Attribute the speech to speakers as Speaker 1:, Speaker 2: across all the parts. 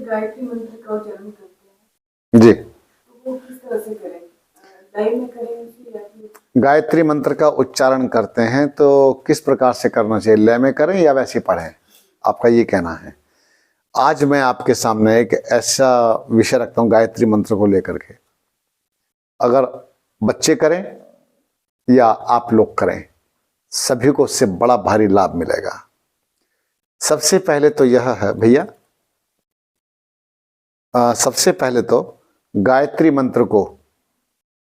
Speaker 1: गायत्री मंत्र का उच्चारण करते हैं
Speaker 2: जी,
Speaker 1: तो वो किस तरह से करें? लाइव में करें उसे या फिर?
Speaker 2: गायत्री मंत्र का उच्चारण करते हैं तो किस प्रकार से करना चाहिए, लय में करें या वैसे पढ़ें, आपका ये कहना है। आज मैं आपके सामने एक ऐसा विषय रखता हूं गायत्री मंत्र को लेकर के, अगर बच्चे करें या आप लोग करें, सभी को उससे बड़ा भारी लाभ मिलेगा। सबसे पहले तो यह है भैया, सबसे पहले तो गायत्री मंत्र को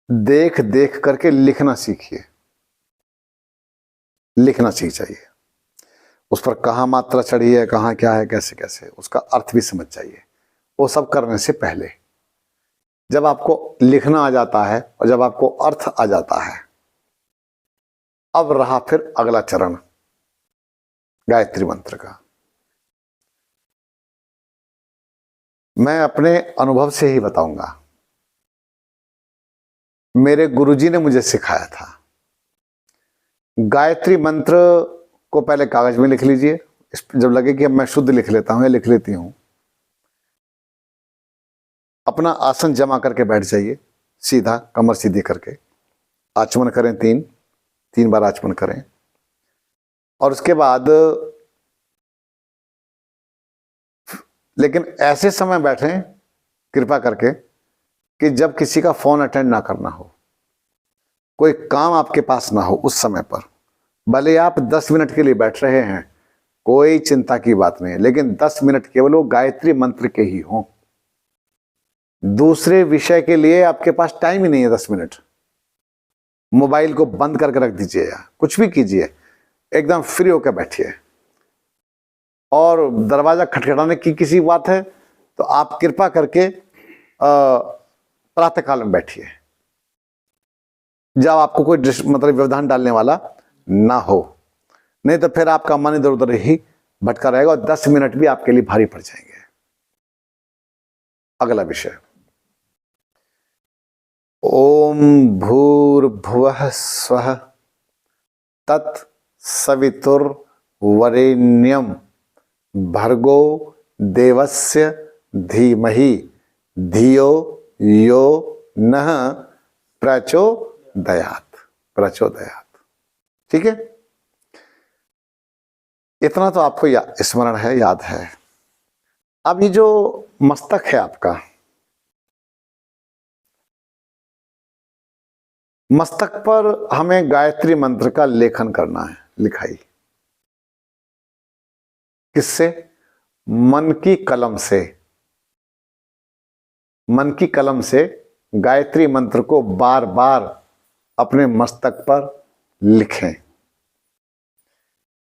Speaker 2: देख देख करके लिखना सीखिए, लिखना सीख जाइए। उस पर कहाँ मात्रा चढ़ी है, कहाँ क्या है, कैसे कैसे, उसका अर्थ भी समझ जाइए। वो सब करने से पहले जब आपको लिखना आ जाता है और जब आपको अर्थ आ जाता है, अब रहा फिर अगला चरण गायत्री मंत्र का। मैं अपने अनुभव से ही बताऊंगा। मेरे गुरुजी ने मुझे सिखाया था, गायत्री मंत्र को पहले कागज में लिख लीजिए। जब लगे कि अब मैं शुद्ध लिख लेता हूं या लिख लेती हूं, अपना आसन जमा करके बैठ जाइए, सीधा कमर सीधी करके आचमन करें, तीन बार आचमन करें। और उसके बाद लेकिन ऐसे समय बैठें कृपा करके कि जब किसी का फोन अटेंड ना करना हो, कोई काम आपके पास ना हो उस समय पर। भले आप 10 मिनट के लिए बैठ रहे हैं, कोई चिंता की बात नहीं है, लेकिन 10 मिनट केवल वो गायत्री मंत्र के ही हों। दूसरे विषय के लिए आपके पास टाइम ही नहीं है 10 मिनट। मोबाइल को बंद करके रख दीजिए या कुछ भी कीजिए, एकदम फ्री होकर बैठिए। और दरवाजा खटखटाने की किसी बात है तो आप कृपा करके प्रातः काल में बैठिए, जब आपको कोई मतलब व्यवधान डालने वाला ना हो, नहीं तो फिर आपका मन इधर उधर ही भटका रहेगा और 10 मिनट भी आपके लिए भारी पड़ जाएंगे। अगला विषय, ओम भूर्भुवः स्वः तत्सवितुर्वरेण्यं भर्गो देवस्य धीमहि धियो यो नः प्रचोदयात्। ठीक है, इतना तो आपको स्मरण है, याद है। अब ये जो मस्तक है आपका, मस्तक पर हमें गायत्री मंत्र का लेखन करना है, लिखाई। किससे? मन की कलम से। मन की कलम से गायत्री मंत्र को बार बार अपने मस्तक पर लिखें।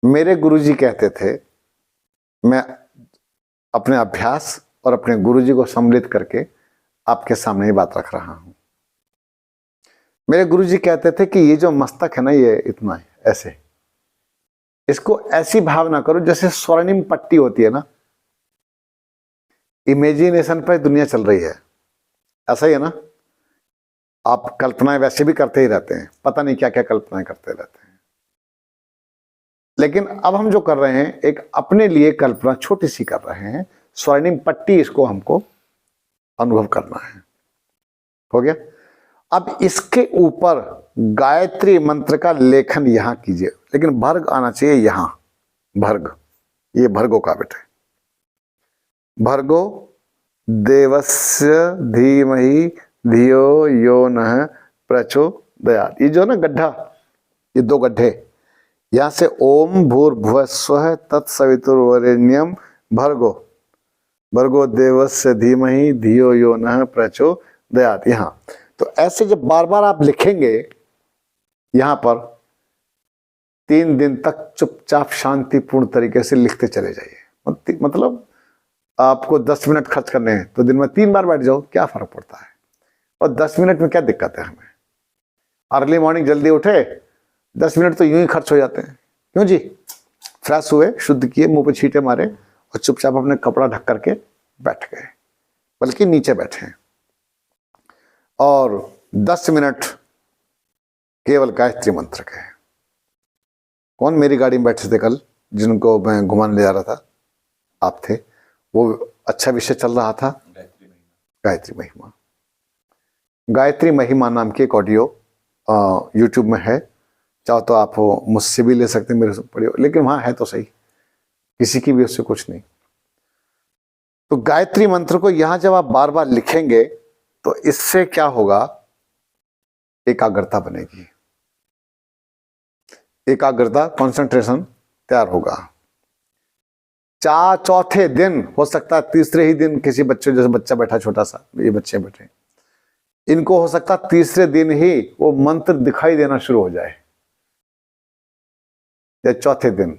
Speaker 2: मेरे गुरुजी कहते थे, मैं अपने अभ्यास और अपने गुरुजी को सम्मिलित करके आपके सामने ही बात रख रहा हूं। मेरे गुरुजी कहते थे कि ये जो मस्तक है ना, ये इतना है, ऐसे, इसको ऐसी भावना करो जैसे स्वर्णिम पट्टी होती है ना। इमेजिनेशन पर दुनिया चल रही है, ऐसा ही है ना। आप कल्पनाएं वैसे भी करते ही रहते हैं, पता नहीं क्या क्या कल्पनाएं करते रहते हैं। लेकिन अब हम जो कर रहे हैं, एक अपने लिए कल्पना छोटी सी कर रहे हैं, स्वर्णिम पट्टी, इसको हमको अनुभव करना है। हो गया। अब इसके ऊपर गायत्री मंत्र का लेखन यहां कीजिए, लेकिन भर्ग आना चाहिए यहां, भर्ग, ये भर्गो का बेटे, भर्गो देवस्य धीमहि धियो यो नः प्रचोदयात्। ये जो ना गड्ढा, ये 2 गड्ढे, यहां से ओम भूर्भुवः स्वः तत्सवितुर्वरेण्यं भर्गो देवस्य धीमहि धियो यो नः प्रचोदयात्। यहां तो ऐसे जब बार बार आप लिखेंगे, यहां पर 3 दिन तक चुपचाप शांतिपूर्ण तरीके से लिखते चले जाइए। मतलब आपको 10 मिनट खर्च करने हैं तो दिन में 3 बार बैठ जाओ, क्या फर्क पड़ता है। और 10 मिनट में क्या दिक्कत है हमें। अर्ली मॉर्निंग जल्दी उठे, 10 मिनट तो यूं ही खर्च हो जाते हैं। क्यों जी, फ्रेश हुए, शुद्ध किए, मुंह पे छींटे मारे और चुपचाप अपने कपड़ा ढक करके बैठ गए, बल्कि नीचे बैठे और 10 मिनट केवल गायत्री मंत्र के। कौन मेरी गाड़ी में बैठे थे कल, जिनको मैं घुमाने ले जा रहा था, आप थे। वो अच्छा विषय चल रहा था, गायत्री महिमा। गायत्री महिमा नाम की एक ऑडियो यूट्यूब में है, चाहो तो आप मुझसे भी ले सकते हैं, मेरे से पढ़ियो, लेकिन वहां है तो सही, किसी की भी उससे कुछ नहीं। तो गायत्री मंत्र को यहां जब आप बार बार लिखेंगे तो इससे क्या होगा, एकाग्रता बनेगी, एकाग्रता, कंसंट्रेशन तैयार होगा। चौथे दिन, हो सकता है तीसरे ही दिन, किसी बच्चे, जैसे बच्चा बैठा छोटा सा, ये बच्चे बैठे, इनको हो सकता है तीसरे दिन ही वो मंत्र दिखाई देना शुरू हो जाए, या चौथे दिन,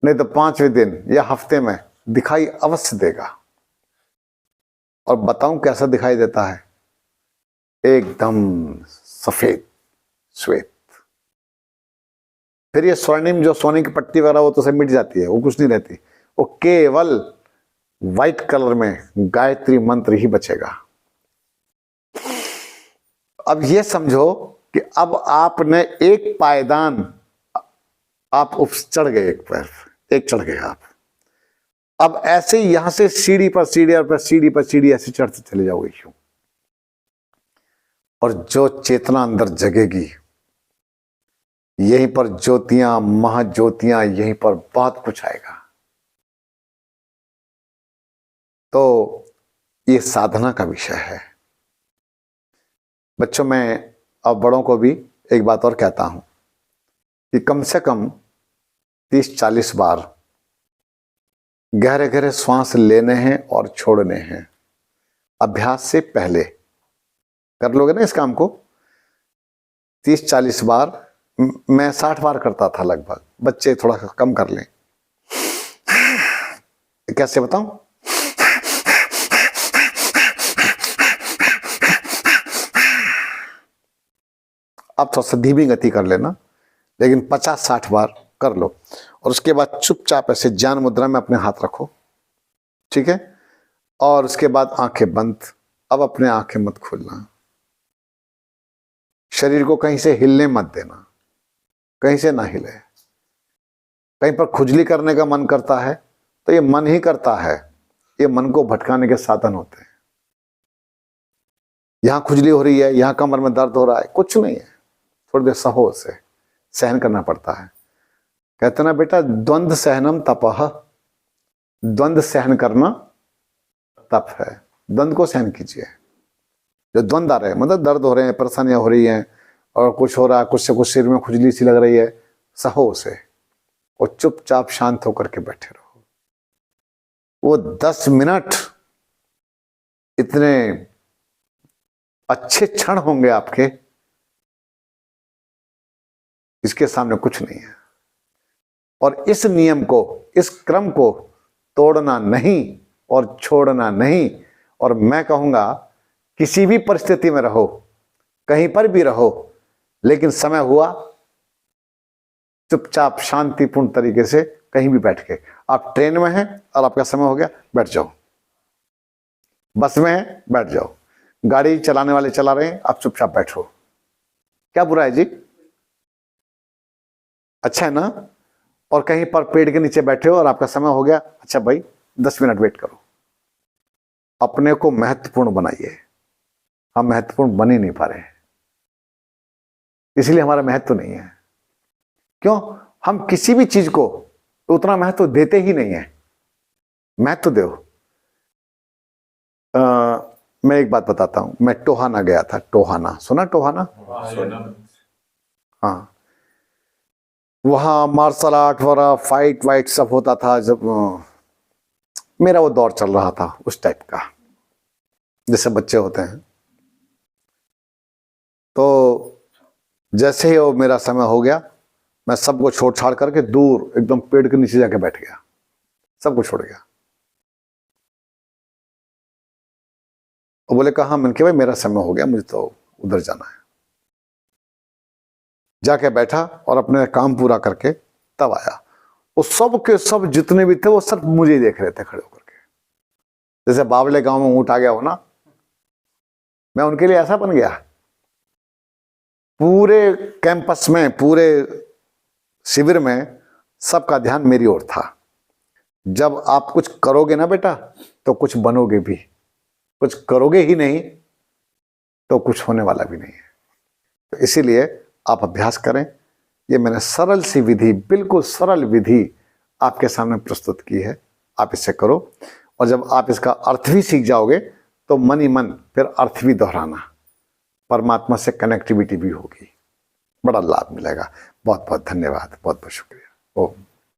Speaker 2: नहीं तो पांचवें दिन या हफ्ते में दिखाई अवश्य देगा। और बताऊं कैसा दिखाई देता है, एकदम सफेद श्वेत। फिर ये स्वर्णिम जो सोने की पट्टी वगैरह वो तो सब मिट जाती है, वो कुछ नहीं रहती, वो केवल व्हाइट कलर में गायत्री मंत्र ही बचेगा। अब ये समझो कि अब आपने एक पायदान आप चढ़ गए, एक पैर एक चढ़ गए आप। अब ऐसे ही यहां से सीढ़ी पर सीढ़ी और सीढ़ी पर सीढ़ी ऐसे चढ़ते चले जाओगे क्यों। और जो चेतना अंदर जगेगी, यहीं पर ज्योतियां, महाज्योतियां, यहीं पर बहुत कुछ आएगा। तो ये साधना का विषय है बच्चों। मैं अब बड़ों को भी एक बात और कहता हूं कि कम से कम 30-40 बार गहरे गहरे श्वास लेने हैं और छोड़ने हैं। अभ्यास से पहले कर लोगे ना इस काम को 30-40 बार। मैं 60 बार करता था लगभग, बच्चे थोड़ा कम कर लें। कैसे बताऊं, आप थोड़ा सा धीमी गति कर लेना, लेकिन 50-60 बार कर लो। और उसके बाद चुपचाप ऐसे ज्ञान मुद्रा में अपने हाथ रखो, ठीक है। और उसके बाद आंखें बंद। अब अपने आंखें मत खोलना, शरीर को कहीं से हिलने मत देना, कहीं से ना हिले। कहीं पर खुजली करने का मन करता है तो ये मन ही करता है, ये मन को भटकाने के साधन होते हैं। यहां खुजली हो रही है, यहां कमर में दर्द हो रहा है, कुछ नहीं है, थोड़ी देर सहो, से सहन करना पड़ता है। कहते ना बेटा, द्वंद्व सहनम तपह, द्वंद्व सहन करना तप है। द्वंद्व को सहन कीजिए। जो द्वंद्व आ रहे हैं, मतलब दर्द हो रहे हैं, परेशानियां हो रही हैं, और कुछ हो रहा है, कुछ से कुछ शरीर में खुजली सी लग रही है, सहो से, और चुपचाप शांत होकर के बैठे रहो। वो 10 मिनट इतने अच्छे क्षण होंगे आपके, इसके सामने कुछ नहीं है। और इस नियम को, इस क्रम को तोड़ना नहीं और छोड़ना नहीं। और मैं कहूंगा किसी भी परिस्थिति में रहो, कहीं पर भी रहो, लेकिन समय हुआ चुपचाप शांतिपूर्ण तरीके से कहीं भी बैठ के, आप ट्रेन में हैं और आपका समय हो गया, बैठ जाओ। बस में हैं, बैठ जाओ। गाड़ी चलाने वाले चला रहे हैं, आप चुपचाप बैठो। क्या बुरा है जी, अच्छा है ना। और कहीं पर पेड़ के नीचे बैठे हो और आपका समय हो गया, अच्छा भाई 10 मिनट वेट करो। अपने को महत्वपूर्ण बनाइए। हम महत्वपूर्ण बन ही नहीं पा रहे, इसलिए हमारा महत्व नहीं है। क्यों, हम किसी भी चीज को उतना महत्व देते ही नहीं है। महत्व दो। मैं एक बात बताता हूं, मैं टोहाना गया था। टोहाना सुना, टोहाना? हाँ, वहां मार्शल आर्ट वगैरह, फाइट वाइट सब होता था। जब मेरा वो दौर चल रहा था उस टाइप का, जैसे बच्चे होते हैं। तो जैसे ही वो मेरा समय हो गया, मैं सबको छोड़ छाड़ करके दूर एकदम पेड़ के नीचे जाके बैठ गया, सबको छोड़ गया। वो बोले कहा, मैंने कहा भाई मेरा समय हो गया, मुझे तो उधर जाना है। जाके बैठा और अपने काम पूरा करके तब आया। वो सब के सब जितने भी थे वो सब मुझे ही देख रहे थे खड़े होकर के, जैसे बावले गांव में ऊंट आ गया हो ना, मैं उनके लिए ऐसा बन गया। पूरे कैंपस में, पूरे शिविर में सबका ध्यान मेरी ओर था। जब आप कुछ करोगे ना बेटा तो कुछ बनोगे भी, कुछ करोगे ही नहीं तो कुछ होने वाला भी नहीं है। तो इसीलिए आप अभ्यास करें। ये मैंने सरल सी विधि, बिल्कुल सरल विधि आपके सामने प्रस्तुत की है, आप इसे करो। और जब आप इसका अर्थ भी सीख जाओगे तो मन ही मन फिर अर्थ भी दोहराना, परमात्मा से कनेक्टिविटी भी होगी, बड़ा लाभ मिलेगा। बहुत बहुत धन्यवाद, बहुत बहुत शुक्रिया। ओम।